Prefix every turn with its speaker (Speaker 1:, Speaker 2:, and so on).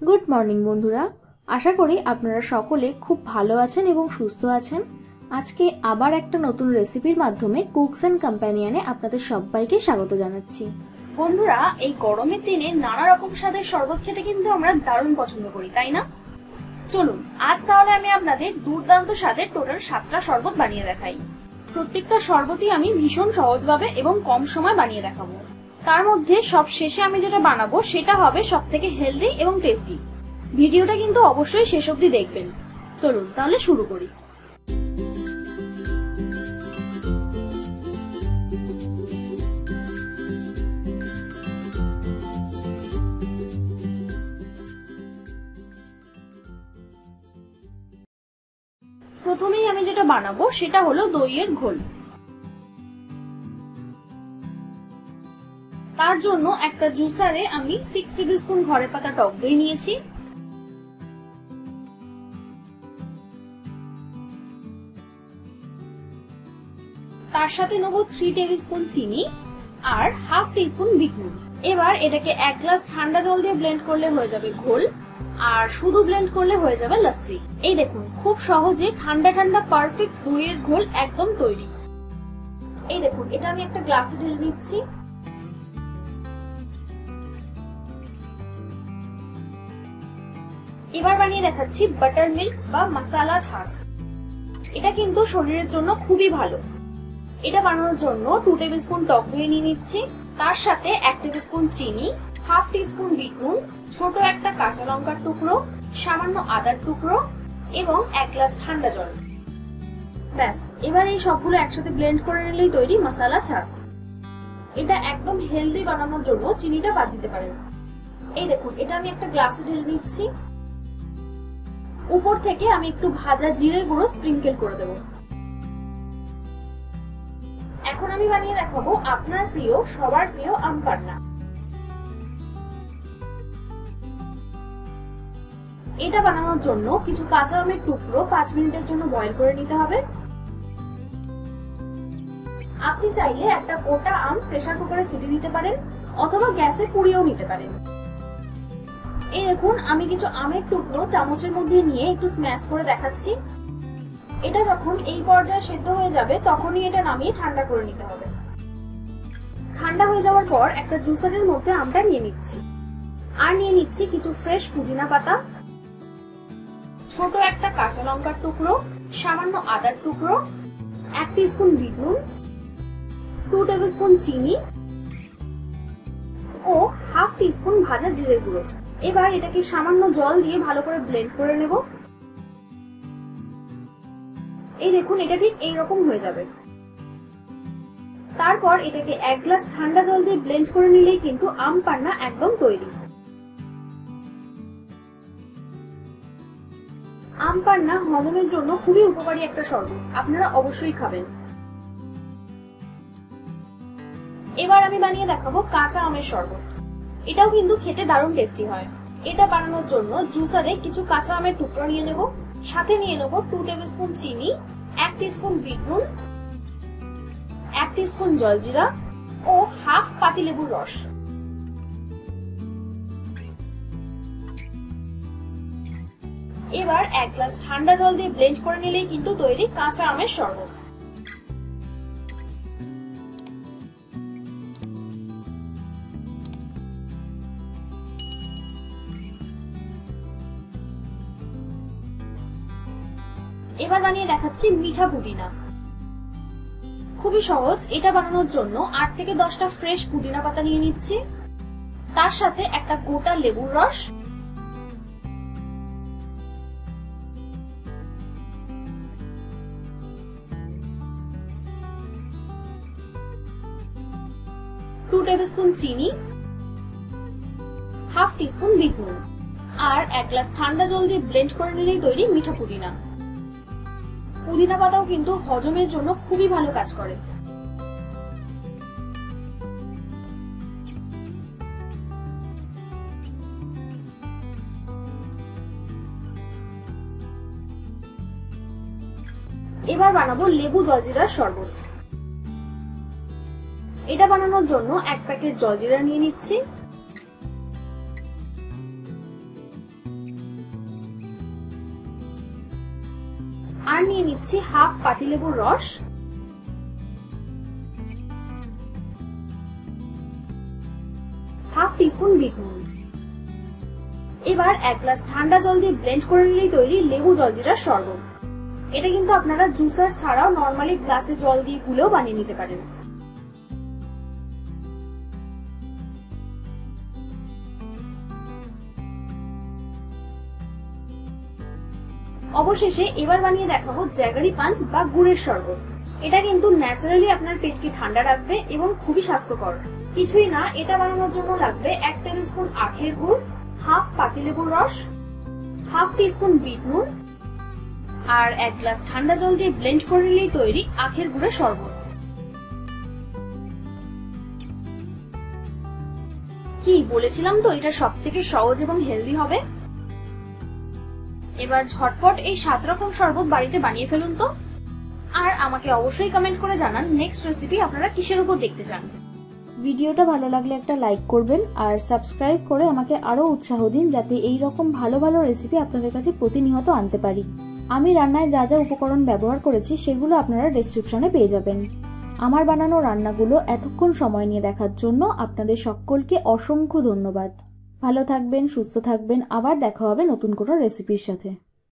Speaker 1: Good morning বন্ধুরা, আশা করি আপনারা সকলে খুব ভালো আছেন এবং সুস্থ আছেন। আজকে আবার একটা নতুন রেসিপির মাধ্যমে কুকস এন্ড কম্প্যানিয়নে আপনাদের সবাইকে স্বাগত জানাচ্ছি।
Speaker 2: বন্ধুরা, এই গরমের দিনে নানা রকম স্বাদের শরবত খেতে কিন্তু আমরা দারুণ পছন্দ করি, তাই না? চলুন আজ তাহলে আমি আপনাদের দুর্দান্ত স্বাদের টোটাল 7টা শরবত বানিয়ে দেখাই। প্রত্যেকটা শরবতই আমি ভীষণ সহজভাবে এবং কম সময় বানিয়ে দেখাবো। তার মধ্যে সব শেষে আমি যেটা বানাবো সেটা হবে সবথেকে হেলদি এবং টেস্টি। ভিডিওটা কিন্তু অবশ্যই শেষ অবধি দেখবেন। চলুন তাহলে শুরু করি। প্রথমেই আমি যেটা বানাবো সেটা হলো দইয়ের ঘোল। তার জন্য একটা জুসারে আমি 6 টেবিলস্পুন ঘরে পাতা টক দই নিয়েছি। তার সাথে নেব 3 টেবিলস্পুন চিনি আর হাফ টিস্পুন বিট নুন। এবার এটাকে 1 গ্লাস ঠান্ডা জল দিয়ে ব্লেন্ড করলে হয়ে যাবে ঘোল, আর শুধু ব্লেন্ড করলে হয়ে যাবে লস্যি। এই দেখুন, খুব সহজে ঠান্ডা ঠান্ডা পারফেক্ট দইয়ের ঘোল একদম তৈরি। এই দেখুন, এটা আমি একটা গ্লাসে ঢেলে নিচ্ছি। এবার বানিয়ে দেখাচ্ছি বাটার মিল্ক বা মশলা ছাস। এটা কিন্তু শরীরের জন্য খুবই ভালো। এটা বানানোর জন্য 2 টেবিলস্পুন টক দই নিয়ে নিচ্ছি, তার সাথে 1 টেবিলস্পুন চিনি, হাফ টিস্পুন বিট নুন, ছোট একটা কাঁচা লঙ্কার টুকরো, সামান্য আদার টুকরো এবং 1 গ্লাস ঠান্ডা জল। ব্যাস, এবার এই সবগুলো একসাথে ব্লেন্ড করে নিলেই তৈরি মশলা ছাস। এটা একদম হেলদি বানানোর জন্য চিনিটা বাদ দিতে পারেন। এই দেখুন, এটা আমি একটা গ্লাসে ঢেলে নিচ্ছি। উপর থেকে আমি একটু ভাজা জিরে গুঁড়ো স্প্রিংকেল করে দেব। এখন আমি বানিয়ে দেখাবো আপনার প্রিয়, সবার প্রিয় আম পান্না। এটা বানানোর জন্য কিছু কাঁচা আমের টুকরো 5 মিনিটের জন্য বয়েল করে নিতে হবে। আপনি চাইলে একটা গোটা আম প্রেসার কুকারে সিটি দিতে পারেন অথবা গ্যাসে পুড়িয়েও নিতে পারেন। এই দেখুন, আমি কিছু আমের টুকরো চামচের মধ্যে নিয়ে একটু স্ম্যাশ করে দেখাচ্ছি। এটা যখন এই পর্যায়ে সেদ্ধ হয়ে যাবে তখনই এটা নামিয়ে ঠান্ডা করে নিতে হবে। ঠান্ডা হয়ে যাওয়ার পর একটা জুসারের মধ্যে আমটা নিয়ে নিচ্ছি, আর নিয়ে নিচ্ছি কিছু ফ্রেশ পুদিনা পাতা, ছোট একটা কাঁচা লঙ্কার টুকরো, সামান্য আদার টুকরো, 1 টিস্পুন বিট নুন, 2 টেবিলস্পুন চিনি ও হাফ টিস্পুন ভাজা জিরে গুঁড়ো। এবার এটাকে সামান্য জল দিয়ে ভালো করে ব্লেন্ড করে নেব। এই দেখুন, এটা ঠিক এইরকম হয়ে যাবে। তারপর এটাকে 1 গ্লাস ঠান্ডা জল দিয়ে ব্লেন্ড করে নিলেই কিন্তু আম পান্না একদম তৈরি। আম পান্না হজমের জন্য খুবই উপকারী একটা শরবত, আপনারা অবশ্যই খাবেন। এবার আমি বানিয়ে দেখাবো কাঁচা আমের শরবত। এটাও কিন্তু খেতে দারুণ টেস্টি হয়। এটা বানানোর জন্য জুসারে কিছু কাঁচা আমের টুকরো নিয়ে নেব, সাথে নিয়ে নেব 2 টেবিলস্পুন চিনি, 1 টিস্পুন বিট নুন, 1 টিস্পুন জলজিরা ও হাফ পাতিলেবুর রস। এবার 1 গ্লাস ঠান্ডা জল দিয়ে ব্লেন্ড করে নিলেই কিন্তু তৈরি কাঁচা আমের শরবত। এবার বানিয়ে দেখাচ্ছি মিঠা পুদিনা। খুবই সহজ। এটা বানানোর জন্য 8 থেকে 10টা ফ্রেশ পুদিনা পাতা নিয়ে নিচ্ছি, তার সাথে একটা গোটা লেবুর রস, টু টেবিলস্পুন চিনি, হাফ টিস্পুন বিট নুন আর 1 গ্লাস ঠান্ডা জল দিয়ে ব্লেন্ড করে নিলেই তৈরি মিঠা পুদিনা। পুদিনা পাতাও কিন্তু হজমের জন্য খুবই ভালো কাজ করে। এবার বানাবো লেবু জলজিরার শরবত। এটা বানানোর জন্য 1 প্যাকেট জলজিরা নিয়ে নিচ্ছি, আর নিয়ে নিচ্ছি হাফ পাতিলেবুর রস, হাফ টিস্পুন বিট নুন। এবার 1 গ্লাস ঠান্ডা জল দিয়ে ব্লেন্ড করে নিলেই তৈরি লেবু জলজিরার শরবত। এটা কিন্তু আপনারা জুসার ছাড়াও নরমালি গ্লাসে জল দিয়ে গুলেও বানিয়ে নিতে পারেন। অবশেষে এবার বানিয়ে দেখাবো জ্যাগারি পাঞ্চ বা গুড়ের শরবত। এটা কিন্তু ন্যাচারালি আপনার পেটকে ঠান্ডা রাখবে এবং খুবই স্বাস্থ্যকর। কিছুই না, এটা বানানোর জন্য লাগবে 1 টেবিলস্পুন আখের গুড়, হাফ পাতিলেবুর রস, হাফ টিস্পুন বিট নুন আর 1 গ্লাস ঠান্ডা জল দিয়ে ব্লেন্ড করে নিলেই তৈরি আখের গুড়ের শরবত। কি বলেছিলাম তো, এটা সবথেকে সহজ এবং হেলদি হবে। এবার ঝটপট এই 7 রকম শরবত বাড়িতে বানিয়ে ফেলুন তো। আর আমাকে অবশ্যই কমেন্ট করে জানান নেক্সট রেসিপি আপনারা কিসের উপর দেখতে চান।
Speaker 1: ভিডিওটা ভালো লাগলে একটা লাইক করবেন আর সাবস্ক্রাইব করে আমাকে আরো উৎসাহ দিন, যাতে এই রকম ভালো ভালো রেসিপি আপনাদের কাছে প্রতিনিয়ত আনতে পারি। আমি রান্নায় যা যা উপকরণ ব্যবহার করেছি সেগুলো আপনারা ডেসক্রিপশনে পেয়ে যাবেন। আমার বানানো রান্নাগুলো এতক্ষণ সময় নিয়ে দেখার জন্য আপনাদের সকলকে অসংখ্য ধন্যবাদ। ভালো থাকবেন, সুস্থ থাকবেন, আবার দেখা হবে নতুন কোনো রেসিপির সাথে।